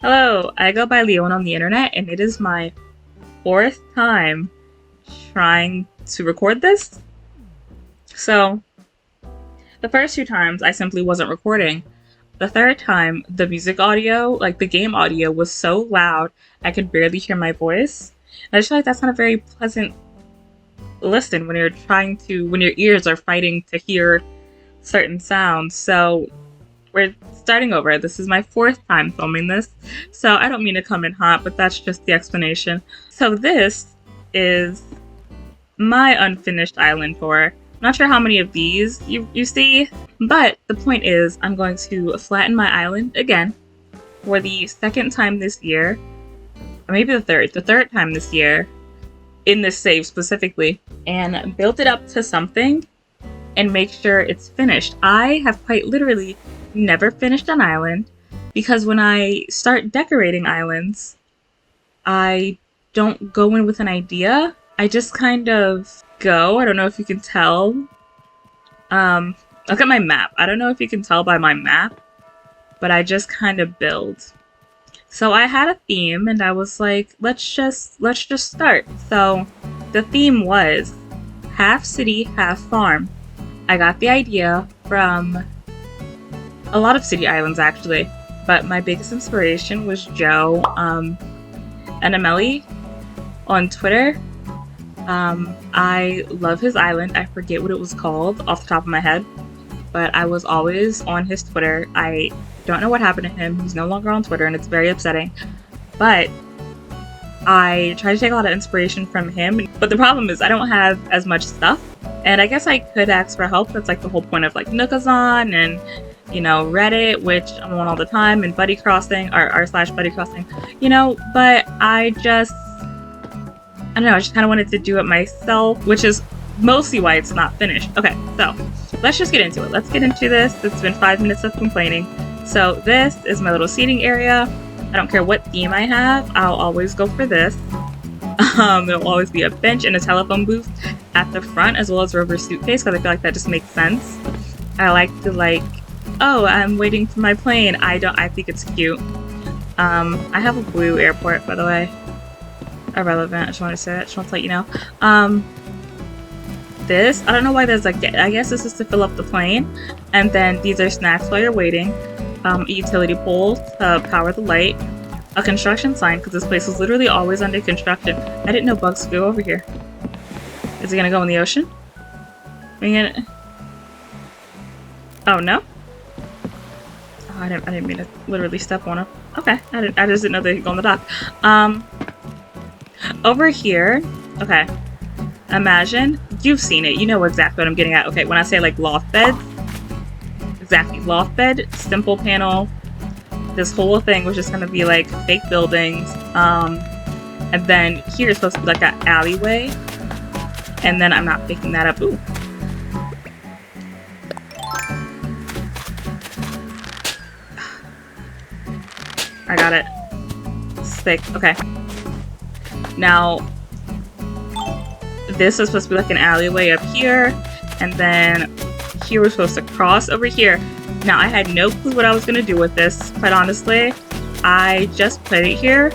Hello, I go by Leon on the internet, and it is my fourth time trying to record this. So, the first two times I simply wasn't recording. The third time, the music audio, like the game audio, was so loud I could barely hear my voice. And I just feel like that's not a very pleasant listen when when your ears are fighting to hear certain sounds. So, we're starting over. This is my fourth time filming this, so I don't mean to come in hot, but that's just the explanation. So this is my unfinished island tour. Not sure how many of these you see, but the point is I'm going to flatten my island again for the second time this year, or maybe the third time this year, in this save specifically, and build it up to something and make sure it's finished. I have quite literally never finished an island because when I start decorating islands, I don't go in with an idea. I just kind of go. I don't know if you can tell. Look at my map. I don't know if you can tell by my map, but I just kind of build. So I had a theme and I was like, let's just start. So the theme was half city, half farm. I got the idea from a lot of city islands actually, but my biggest inspiration was Joe Enemeli on Twitter. I love his island. I forget what it was called off the top of my head, but I was always on his Twitter. I don't know what happened to him. He's no longer on Twitter and it's very upsetting, but I try to take a lot of inspiration from him. But the problem is I don't have as much stuff, and I guess I could ask for help. That's like the whole point of like Nookazon and, you know, Reddit, which I'm on all the time, and Buddy Crossing, or r/slash Buddy Crossing, you know, but I don't know, I just kind of wanted to do it myself, which is mostly why it's not finished. Okay, so let's just get into it. Let's get into this. It's been 5 minutes of complaining. So this is my little seating area. I don't care what theme I have, I'll always go for this. There'll always be a bench and a telephone booth at the front, as well as a rubber suitcase, because I feel like that just makes sense. I like to oh, I'm waiting for my plane. I think it's cute. I have a blue airport, by the way. Irrelevant, I just wanted to say that, just want to let you know. This, I don't know why there's I guess this is to fill up the plane. And then these are snacks while you're waiting. A utility pole to power the light. A construction sign, because this place was literally always under construction. I didn't know bugs could go over here. Is it gonna go in the ocean? Oh no? Oh, I didn't mean to literally step on him. Okay, I just didn't know they could go on the dock. Over here, okay. Imagine, you've seen it, you know exactly what I'm getting at. Okay, when I say like loft beds, exactly, loft bed, simple panel. This whole thing was just gonna be like fake buildings. And then here is supposed to be like an alleyway. And then I'm not picking that up. Ooh. I got it. Sick. Okay. Now, this is supposed to be like an alleyway up here, and then here we're supposed to cross over here. Now, I had no clue what I was going to do with this, quite honestly. I just put it here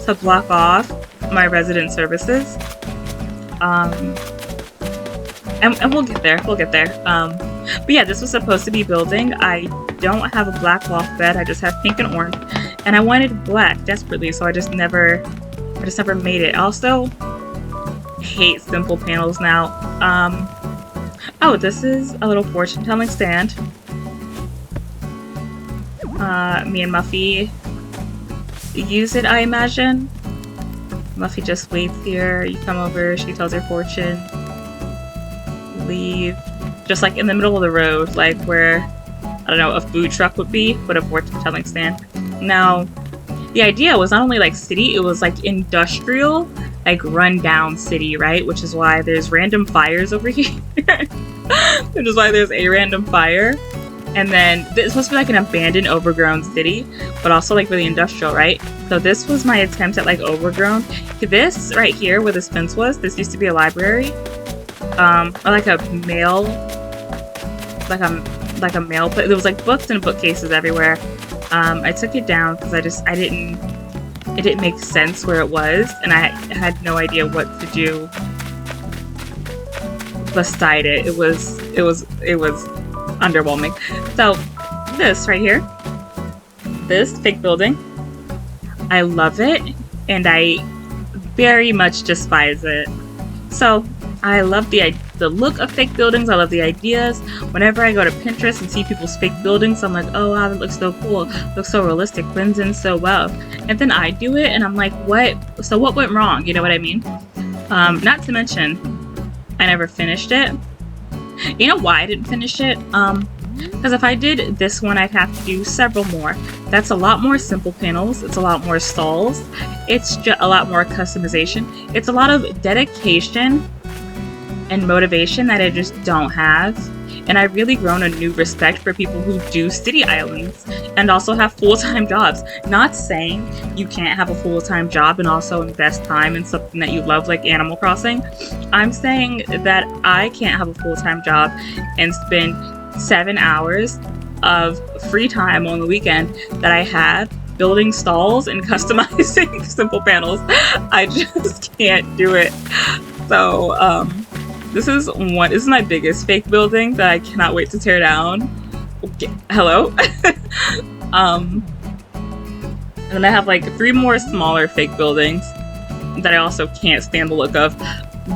to block off my resident services. And we'll get there, but yeah, this was supposed to be building. I don't have a black loft bed, I just have pink and orange, and I wanted black desperately, so I just never made it. Also, hate simple panels now. Oh, this is a little fortune telling stand. Me and Muffy use it, I imagine. Muffy just waits here, you come over, she tells your fortune, leave. Just like in the middle of the road, like where, I don't know, a food truck would be, but a fortune telling stand. Now, the idea was not only like city, it was like industrial, like run-down city, right? Which is why there's random fires over here. Which is why there's a random fire. And then it's supposed to be like an abandoned, overgrown city, but also like really industrial, right? So this was my attempt at like overgrown. This right here, where this fence was, this used to be a library, or like a mail, like a mail place. There was like books and bookcases everywhere. I took it down because it didn't make sense where it was, and I had no idea what to do beside it. It was underwhelming. So this right here, this fake building, I love it, and I very much despise it. So I love the look of fake buildings. I love the ideas. Whenever I go to Pinterest and see people's fake buildings, I'm like, oh wow, that looks so cool. Looks so realistic. Blends in so well. And then I do it, and I'm like, what? So what went wrong? You know what I mean? Not to mention, I never finished it. You know why I didn't finish it? Because if I did this one, I'd have to do several more. That's a lot more simple panels. It's a lot more stalls. It's just a lot more customization. It's a lot of dedication and motivation that I just don't have. And I've really grown a new respect for people who do city islands and also have full-time jobs. Not saying you can't have a full-time job and also invest time in something that you love, like Animal Crossing. I'm saying that I can't have a full-time job and spend 7 hours of free time on the weekend that I have building stalls and customizing simple panels. I just can't do it. So this is my biggest fake building that I cannot wait to tear down. Okay. Hello. And then I have like 3 more smaller fake buildings that I also can't stand the look of.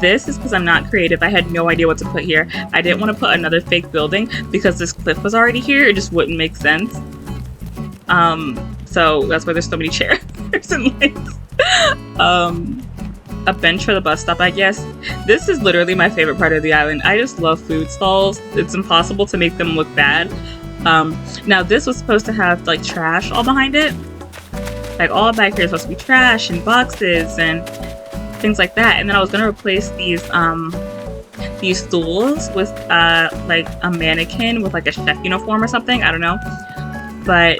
This is because I'm not creative. I had no idea what to put here. I didn't want to put another fake building because this cliff was already here. It just wouldn't make sense. So that's why there's so many chairs and lights. A bench for the bus stop, I guess. This is literally my favorite part of the island. I just love food stalls. It's impossible to make them look bad. Now this was supposed to have like trash all behind it. Like all back here is supposed to be trash and boxes and things like that. And then I was gonna replace these stools with like a mannequin with like a chef uniform or something. I don't know, but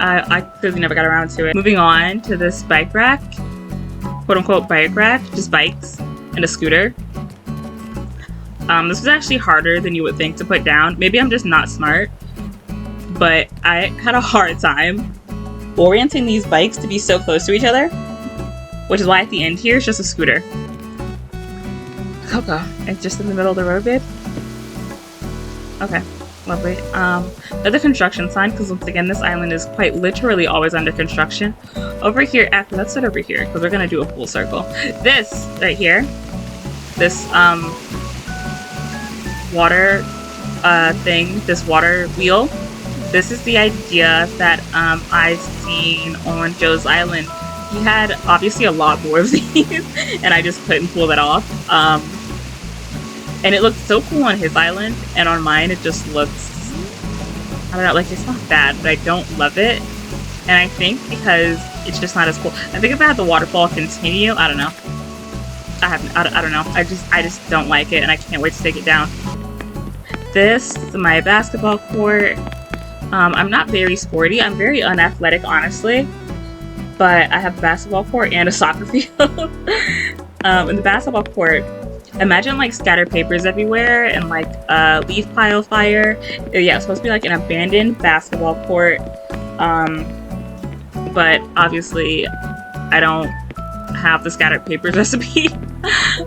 I clearly never got around to it. Moving on to this bike rack, quote unquote bike rack, just bikes and a scooter. This was actually harder than you would think to put down. Maybe I'm just not smart, but I had a hard time orienting these bikes to be so close to each other, which is why at the end here it's just a scooter. Coco, it's just in the middle of the road, babe. Okay, lovely. Another construction sign, because once again, this island is quite literally always under construction. Over here, actually, let's sit over here, because we're gonna do a full circle. This right here, this water thing, this water wheel, this is the idea that I've seen on Joe's Island. He had obviously a lot more of these, and I just couldn't pull that off. And it looked so cool on his island, and on mine it just looks, I don't know, like it's not bad, but I don't love it. And I think because it's just not as cool. I think if I had the waterfall continue, I don't know. I don't know. I just don't like it, and I can't wait to take it down. This is my basketball court. I'm not very sporty. I'm very unathletic, honestly. But I have a basketball court and a soccer field. In the basketball court, imagine like scattered papers everywhere and like a leaf pile fire. Yeah, it's supposed to be like an abandoned basketball court. But obviously I don't have the scattered papers recipe.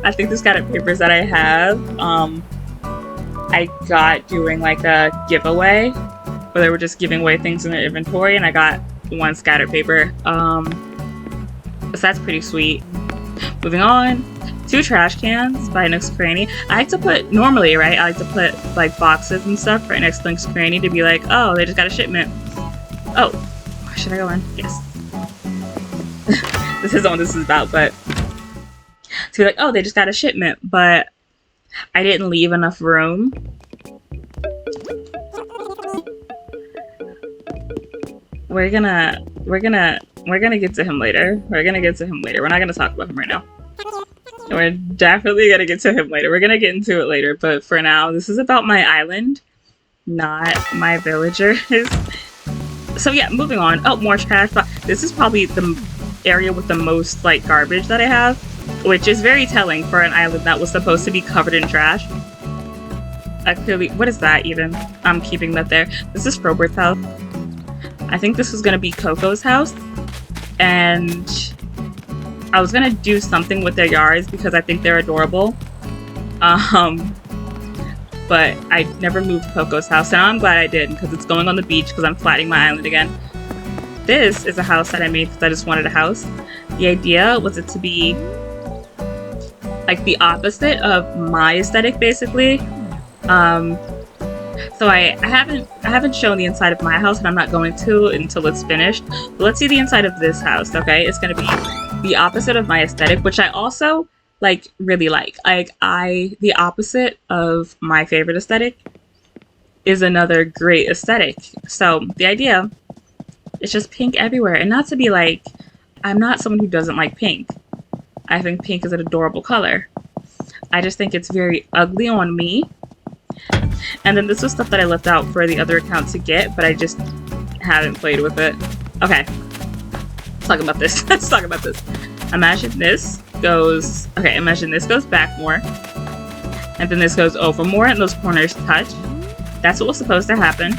I think the scattered papers that I have, I got doing like a giveaway where they were just giving away things in their inventory, and I got 1 scattered paper. So that's pretty sweet. Moving on, 2 trash cans by Nook's Cranny. I like to put, normally, right, I like to put like boxes and stuff right next to Nook's Cranny to be like, oh, they just got a shipment. Oh, should I go in? Yes. This isn't what this is about, but to be like, oh, they just got a shipment, but I didn't leave enough room. We're gonna get to him later. We're not gonna talk about him right now. We're definitely gonna get to him later. We're gonna get into it later, but for now, this is about my island, not my villagers. So yeah, moving on. Oh, more trash. This is probably the area with the most like garbage that I have, which is very telling for an island that was supposed to be covered in trash. I clearly, what is that even? I'm keeping that there. This is Frobert's house. I think this was gonna be Coco's house, and I was gonna do something with their yards because I think they're adorable. But I never moved Coco's house, and I'm glad I did because it's going on the beach because I'm flattening my island again. This is a house that I made because I just wanted a house. The idea was it to be like the opposite of my aesthetic, basically. So I haven't shown the inside of my house, and I'm not going to until it's finished. But let's see the inside of this house, okay? It's gonna be the opposite of my aesthetic, which I also really like. The opposite of my favorite aesthetic is another great aesthetic. So the idea is just pink everywhere, and not to be like, I'm not someone who doesn't like pink. I think pink is an adorable color. I just think it's very ugly on me. And then this was stuff that I left out for the other account to get, but I just haven't played with it. Okay, let's talk about this. Let's talk about this. Imagine this goes back more, and then this goes over more, and those corners touch. That's what was supposed to happen.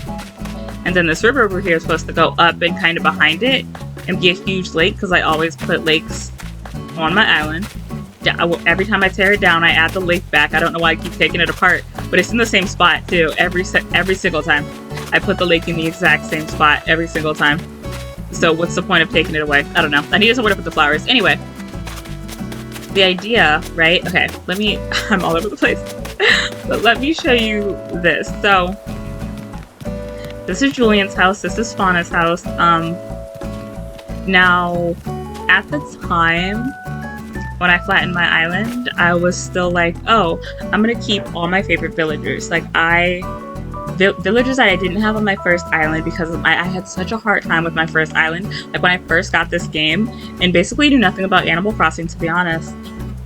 And then this river over here is supposed to go up and kind of behind it and be a huge lake, because I always put lakes on my island. Every time I tear it down, I add the lake back. I don't know why I keep taking it apart, but it's in the same spot too. Every single time, I put the lake in the exact same spot every single time. So what's the point of taking it away? I don't know. I need somewhere to put the flowers. Anyway, the idea, right? Okay, I'm all over the place. But let me show you this. So this is Julian's house. This is Fauna's house. Now, at the time when I flattened my island, I was still like, oh, I'm gonna keep all my favorite villagers. Villagers that I didn't have on my first island, because I had such a hard time with my first island. Like when I first got this game and basically knew nothing about Animal Crossing, to be honest.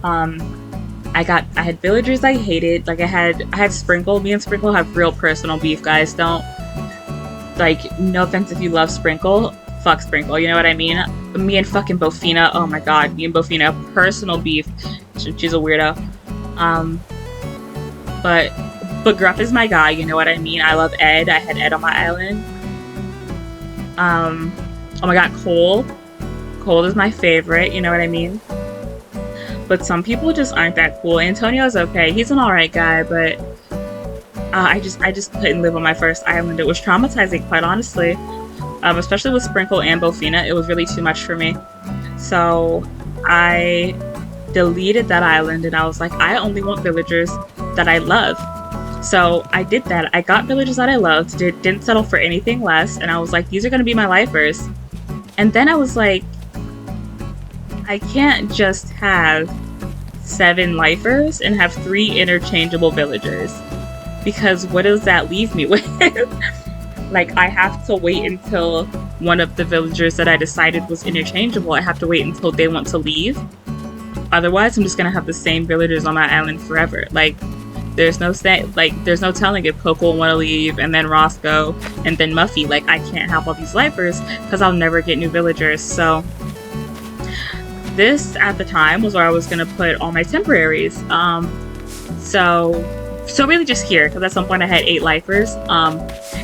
I had villagers I hated. Like I had Sprinkle. Me and Sprinkle have real personal beef, guys. Don't, no offense if you love Sprinkle. Fuck Sprinkle, you know what I mean? Me and fucking Bofina, oh my god, me and Bofina, personal beef. She's a weirdo. But Gruff is my guy, you know what I mean? I love Ed. I had Ed on my island. Oh my god, Cole. Cole is my favorite, you know what I mean? But some people just aren't that cool. Antonio's okay. He's an alright guy, but I just couldn't live on my first island. It was traumatizing, quite honestly. Especially with Sprinkle and Bofina, it was really too much for me. So I deleted that island, and I was like, I only want villagers that I love. So I did that. I got villagers that I loved, didn't settle for anything less, and I was like, these are going to be my lifers. And then I was like, I can't just have 7 lifers and have 3 interchangeable villagers, because what does that leave me with? Like, I have to wait until one of the villagers that I decided was interchangeable. I have to wait until they want to leave. Otherwise, I'm just gonna have the same villagers on my island forever. Like, there's no telling if Coco will want to leave, and then Roscoe, and then Muffy. Like, I can't have all these lifers because I'll never get new villagers. So this, at the time, was where I was gonna put all my temporaries. So really just here, because at some point I had 8 lifers.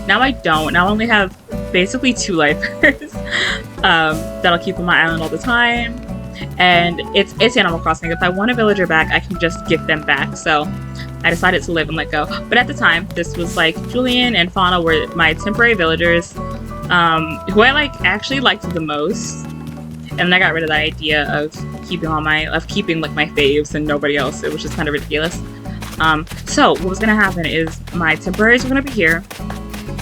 Now I don't. Now I only have basically 2 lifers that I'll keep on my island all the time. And it's Animal Crossing. If I want a villager back, I can just give them back. So I decided to live and let go. But at the time, this was like Julian and Fauna were my temporary villagers, who I actually liked the most. And then I got rid of the idea of keeping my faves and nobody else. It was just kind of ridiculous. So what was gonna happen is my temporaries were gonna be here,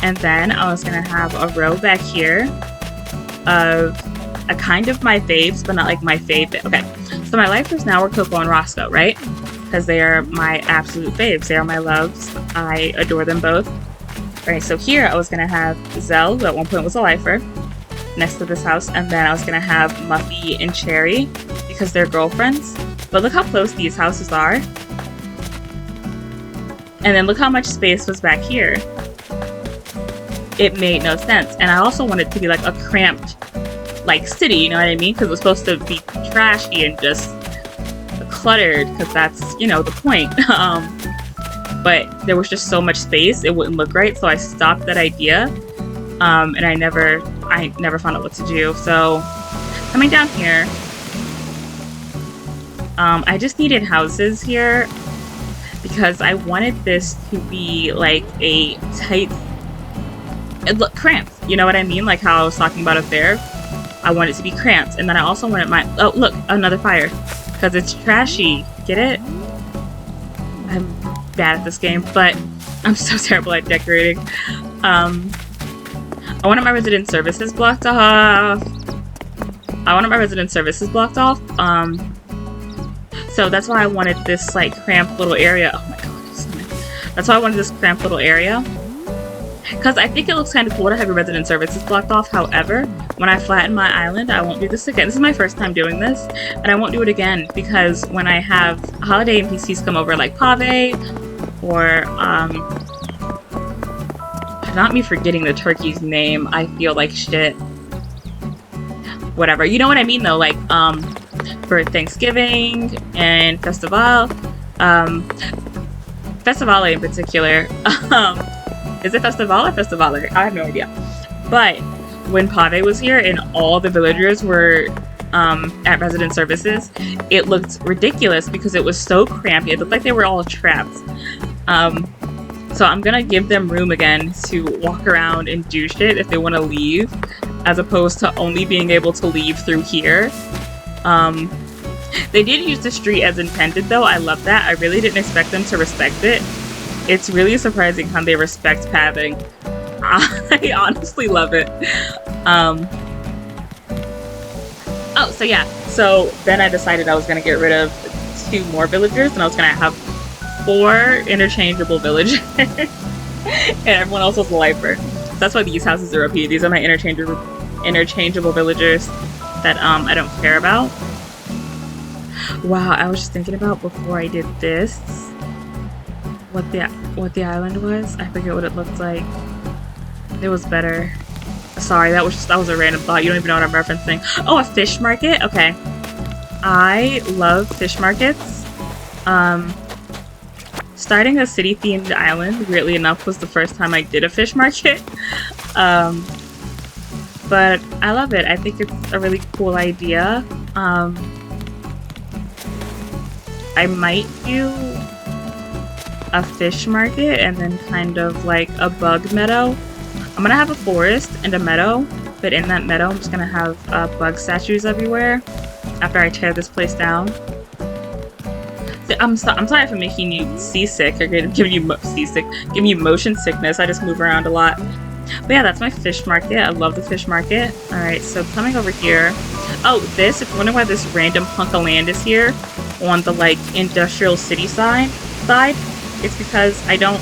and then I was gonna have a row back here of a kind of my faves, but not like my fave. Okay, so my lifers now are Coco and Roscoe, right? Because they are my absolute faves. They are my loves. I adore them both. Alright, so here I was gonna have Zell, who at one point was a lifer, next to this house, and then I was gonna have Muffy and Cherry because they're girlfriends. But look how close these houses are. And then look how much space was back here. It made no sense. And I also wanted it to be like a cramped, city, you know what I mean? Because it was supposed to be trashy and just cluttered, because that's, the point. But there was just so much space, it wouldn't look right, so I stopped that idea. And I never I never found out what to do. So coming down here, I just needed houses here because I wanted this to be like a tight, look, cramped. You know what I mean? Like how I was talking about up there. I want it to be cramped, and then I also wanted my, oh look, another fire, because it's trashy. Get it? I'm bad at this game, but I'm so terrible at decorating. I wanted my resident services blocked off. So that's why I wanted this like cramped little area. Oh my god, that's why I wanted this cramped little area. Because I think it looks kind of cool to have your resident services blocked off. However, when I flatten my island, I won't do this again. This is my first time doing this, and I won't do it again because when I have holiday NPCs come over like Pave, or, not me forgetting the turkey's name, I feel like shit. Whatever. You know what I mean though, like, for Thanksgiving and Festival, Festivale in particular, is it Festival or Festivale? I have no idea. But when Pave was here and all the villagers were at resident services, it looked ridiculous because it was so cramped. It looked like they were all trapped. So I'm gonna give them room again to walk around and do shit if they want to leave, as opposed to only being able to leave through here. They did use the street as intended though. I love that. I really didn't expect them to respect it. It's really surprising how they respect pathing. I honestly love it. Oh, so yeah. So then I decided I was going to get rid of 2 more villagers, and I was going to have 4 interchangeable villagers. And everyone else was a lifer. So that's why these houses are OP. These are my interchangeable villagers that I don't care about. Wow, I was just thinking about before I did this what the island was. I forget what it looked like. It was better. Sorry, that was a random thought. You don't even know what I'm referencing. Oh, a fish market? Okay. I love fish markets. Starting a city-themed island, weirdly enough, was the first time I did a fish market. But I love it. I think it's a really cool idea. I might do a fish market and then kind of like a bug meadow. I'm gonna have a forest and a meadow, but in that meadow I'm just gonna have bug statues everywhere after I tear this place down. I'm sorry for making you seasick or giving you motion sickness. I just move around a lot. But yeah, that's my fish market. I love the fish market. Alright, so coming over here. Oh, this, if you're wondering why this random hunk of land is here on the like industrial city side, it's because I don't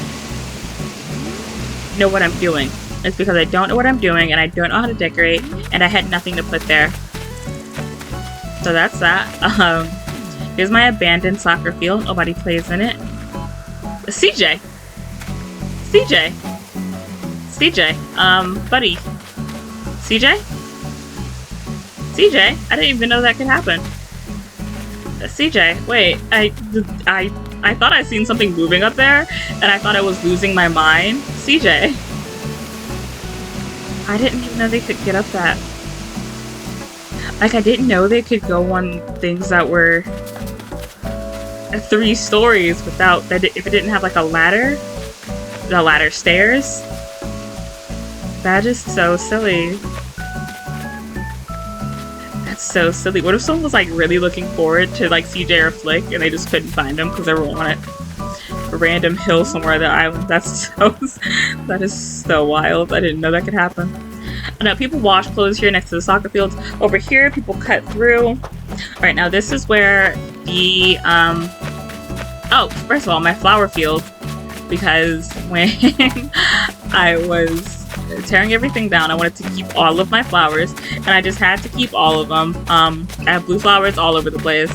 know what I'm doing. It's because I don't know what I'm doing and I don't know how to decorate and I had nothing to put there. So that's that. Here's my abandoned soccer field. Nobody plays in it. CJ! Buddy. CJ? CJ? I didn't even know that could happen. CJ, wait, I thought I seen something moving up there, and I thought I was losing my mind. CJ. I didn't even know they could get up that. Like, I didn't know they could go on things that were 3 stories without, that if it didn't have like a ladder, the ladder stairs. That is so silly. That's so silly. What if someone was like really looking forward to like CJ or Flick and they just couldn't find them because they were on a random hill somewhere on the island? That is so wild. I didn't know that could happen. I know people wash clothes here next to the soccer fields. Over here, people cut through. Alright, now this is where the, oh, first of all, my flower field. Because when I was tearing everything down, I wanted to keep all of my flowers, and I just had to keep all of them. I have blue flowers all over the place.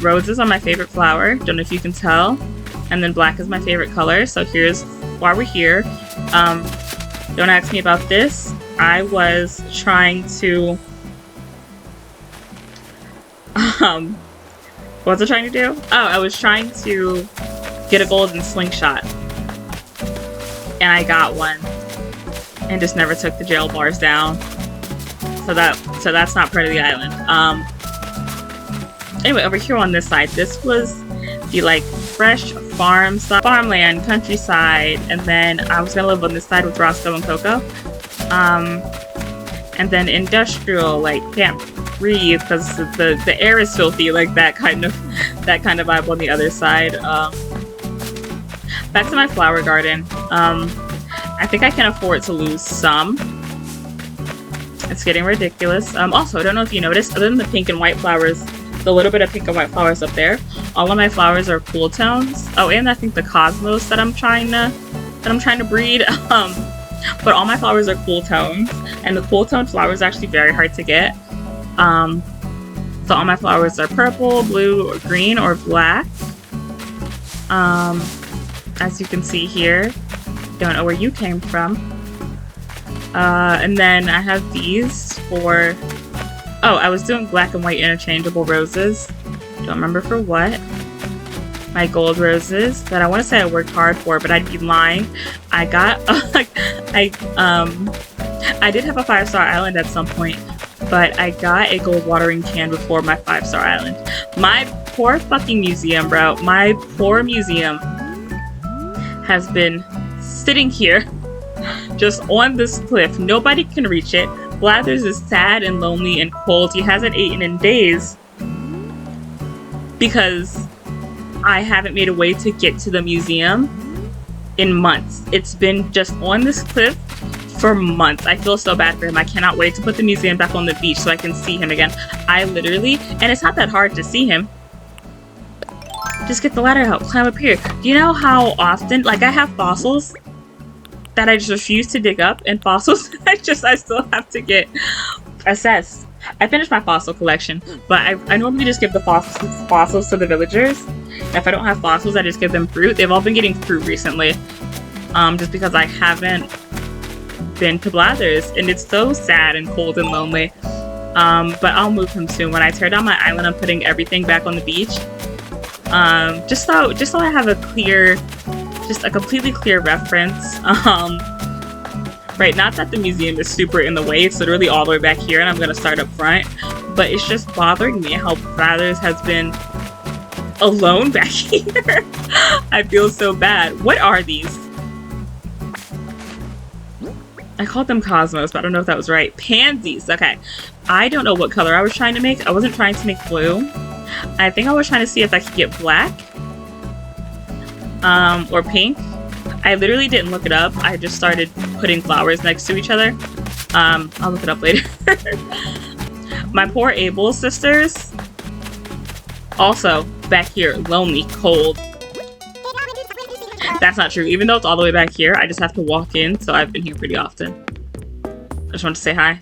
Roses are my favorite flower, don't know if you can tell. And then black is my favorite color, so here's why we're here. Don't ask me about this. I was trying to... what was I trying to do? Oh, I was trying to get a golden slingshot. And I got one. and just never took the jail bars down. So that's not part of the island. Anyway, over here on this side, this was the like fresh farmland, countryside, and then I was gonna live on this side with Roscoe and Coco. And then industrial, like can't breathe because the air is filthy, like that kind of vibe on the other side. Back to my flower garden. I think I can afford to lose some. It's getting ridiculous. Also, I don't know if you noticed, other than the pink and white flowers, the little bit of pink and white flowers up there, all of my flowers are cool tones. Oh, and I think the cosmos that I'm trying to breed. But all my flowers are cool tones, and the cool tone flowers are actually very hard to get. So all my flowers are purple, blue, or green, or black. As you can see here. Don't know where you came from. And then I have these for... Oh, I was doing black and white interchangeable roses. Don't remember for what. My gold roses that I want to say I worked hard for, but I'd be lying. I got... I did have a 5-star island at some point, but I got a gold watering can before my 5-star island. My poor fucking museum, bro. My poor museum has been sitting here just on this cliff. Nobody can reach it. Blathers is sad and lonely and cold. He hasn't eaten in days because I haven't made a way to get to the museum in months. It's been just on this cliff for months. I feel so bad for him. I cannot wait to put the museum back on the beach so I can see him again. I literally, and it's not that hard to see him. Just get the ladder out, climb up here. Do you know how often, like I have fossils that I just refuse to dig up, and fossils I still have to get assessed. I finished my fossil collection, but I normally just give the fossils to the villagers. If I don't have fossils, I just give them fruit. They've all been getting fruit recently, just because I haven't been to Blathers, and it's so sad and cold and lonely. But I'll move him soon. When I tear down my island, I'm putting everything back on the beach. Just so I have a completely clear reference. Right, not that the museum is super in the way, it's literally all the way back here and I'm gonna start up front, but it's just bothering me how Blathers has been alone back here. I feel so bad. What are these? I called them cosmos, but I don't know if that was right. Pansies, okay. I don't know what color I was trying to make. I wasn't trying to make blue. I think I was trying to see if I could get black. Or pink. I literally didn't look it up. I just started putting flowers next to each other. I'll look it up later. My poor Abel sisters. Also, back here, lonely, cold. That's not true. Even though it's all the way back here, I just have to walk in, so I've been here pretty often. I just want to say hi.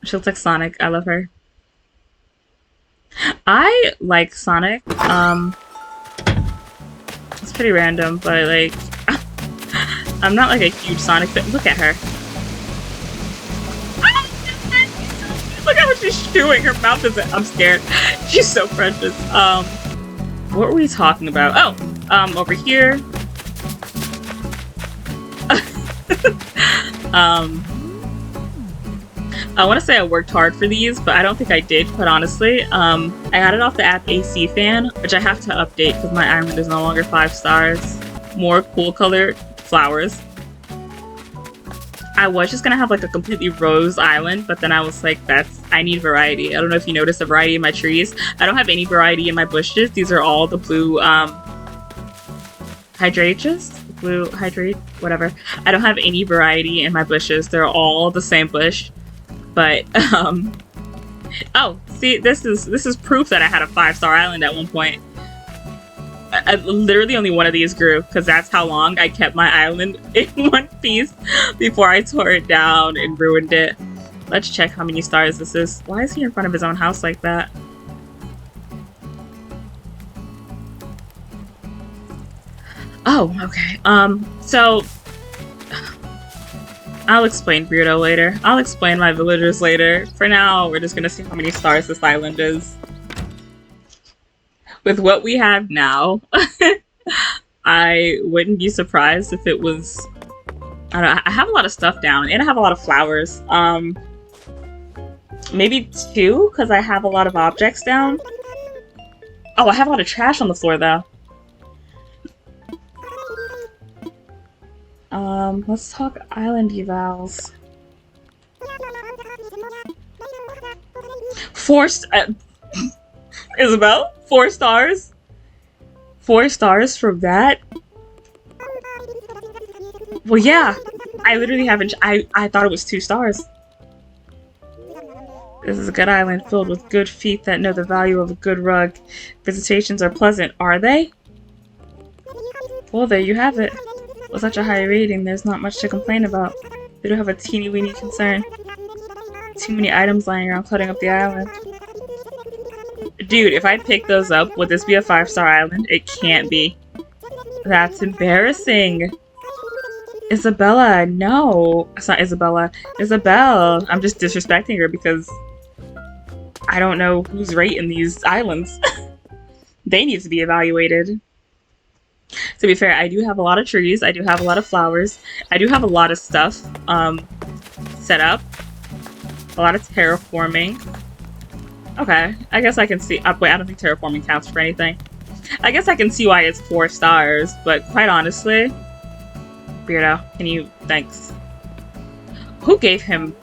She looks like Sonic. I love her. I like Sonic. It's pretty random, but like, I'm not like a huge Sonic fan. Look at her. Look at what she's doing. Her mouth is. I'm scared. She's so precious. What were we talking about? Oh, over here. I want to say I worked hard for these, but I don't think I did, but honestly, I got it off the app AC Fan, which I have to update because my island is no longer 5 stars. More cool colored flowers. I was just gonna have like a completely rose island, but then I was like, I need variety. I don't know if you noticed the variety in my trees. I don't have any variety in my bushes. These are all the blue, hydraceas? Blue hydrate, whatever. I don't have any variety in my bushes. They're all the same bush. But, oh, see, this is proof that I had a 5-star island at one point. Literally only one of these grew, because that's how long I kept my island in one piece before I tore it down and ruined it. Let's check how many stars this is. Why is he in front of his own house like that? Oh, okay. So I'll explain Beardo later. I'll explain my villagers later. For now, we're just gonna see how many stars this island is. With what we have now, I wouldn't be surprised if it was I don't know, I have a lot of stuff down, and I have a lot of flowers. Maybe 2, because I have a lot of objects down. Oh, I have a lot of trash on the floor, though. Let's talk island evals. 4 Isabel? 4 stars? 4 stars for that? Well, yeah. I literally haven't. I thought it was 2 stars. This is a good island filled with good feet that know the value of a good rug. Visitations are pleasant, are they? Well, there you have it. With such a high rating, there's not much to complain about. They don't have a teeny weeny concern. Too many items lying around cluttering up the island. Dude, if I pick those up, would this be a 5-star island? It can't be. That's embarrassing. Isabella, no. It's not Isabella. Isabelle. I'm just disrespecting her because I don't know who's rating these islands. They need to be evaluated. To be fair, I do have a lot of trees. I do have a lot of flowers. I do have a lot of stuff set up. A lot of terraforming. Okay, I guess I can see. Wait, I don't think terraforming counts for anything. I guess I can see why it's 4 stars, but quite honestly, weirdo, can you? Thanks. Who gave him?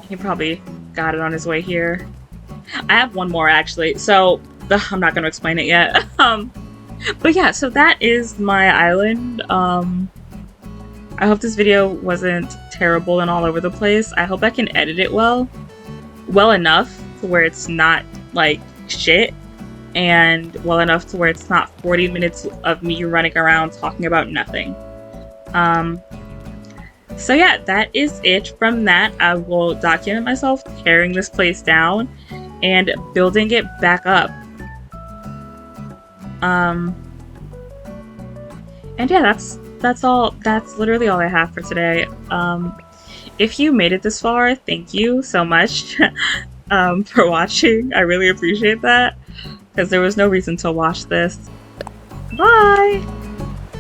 He probably got it on his way here. I have one more actually, so I'm not going to explain it yet. But yeah, so that is my island. I hope this video wasn't terrible and all over the place. I hope I can edit it well enough to where it's not like shit, and well enough to where it's not 40 minutes of me running around talking about nothing. So yeah, that is it from that. I will document myself tearing this place down and building it back up. And yeah, that's all. That's literally all I have for today. If you made it this far, thank you so much for watching. I really appreciate that, because there was no reason to watch this. Bye!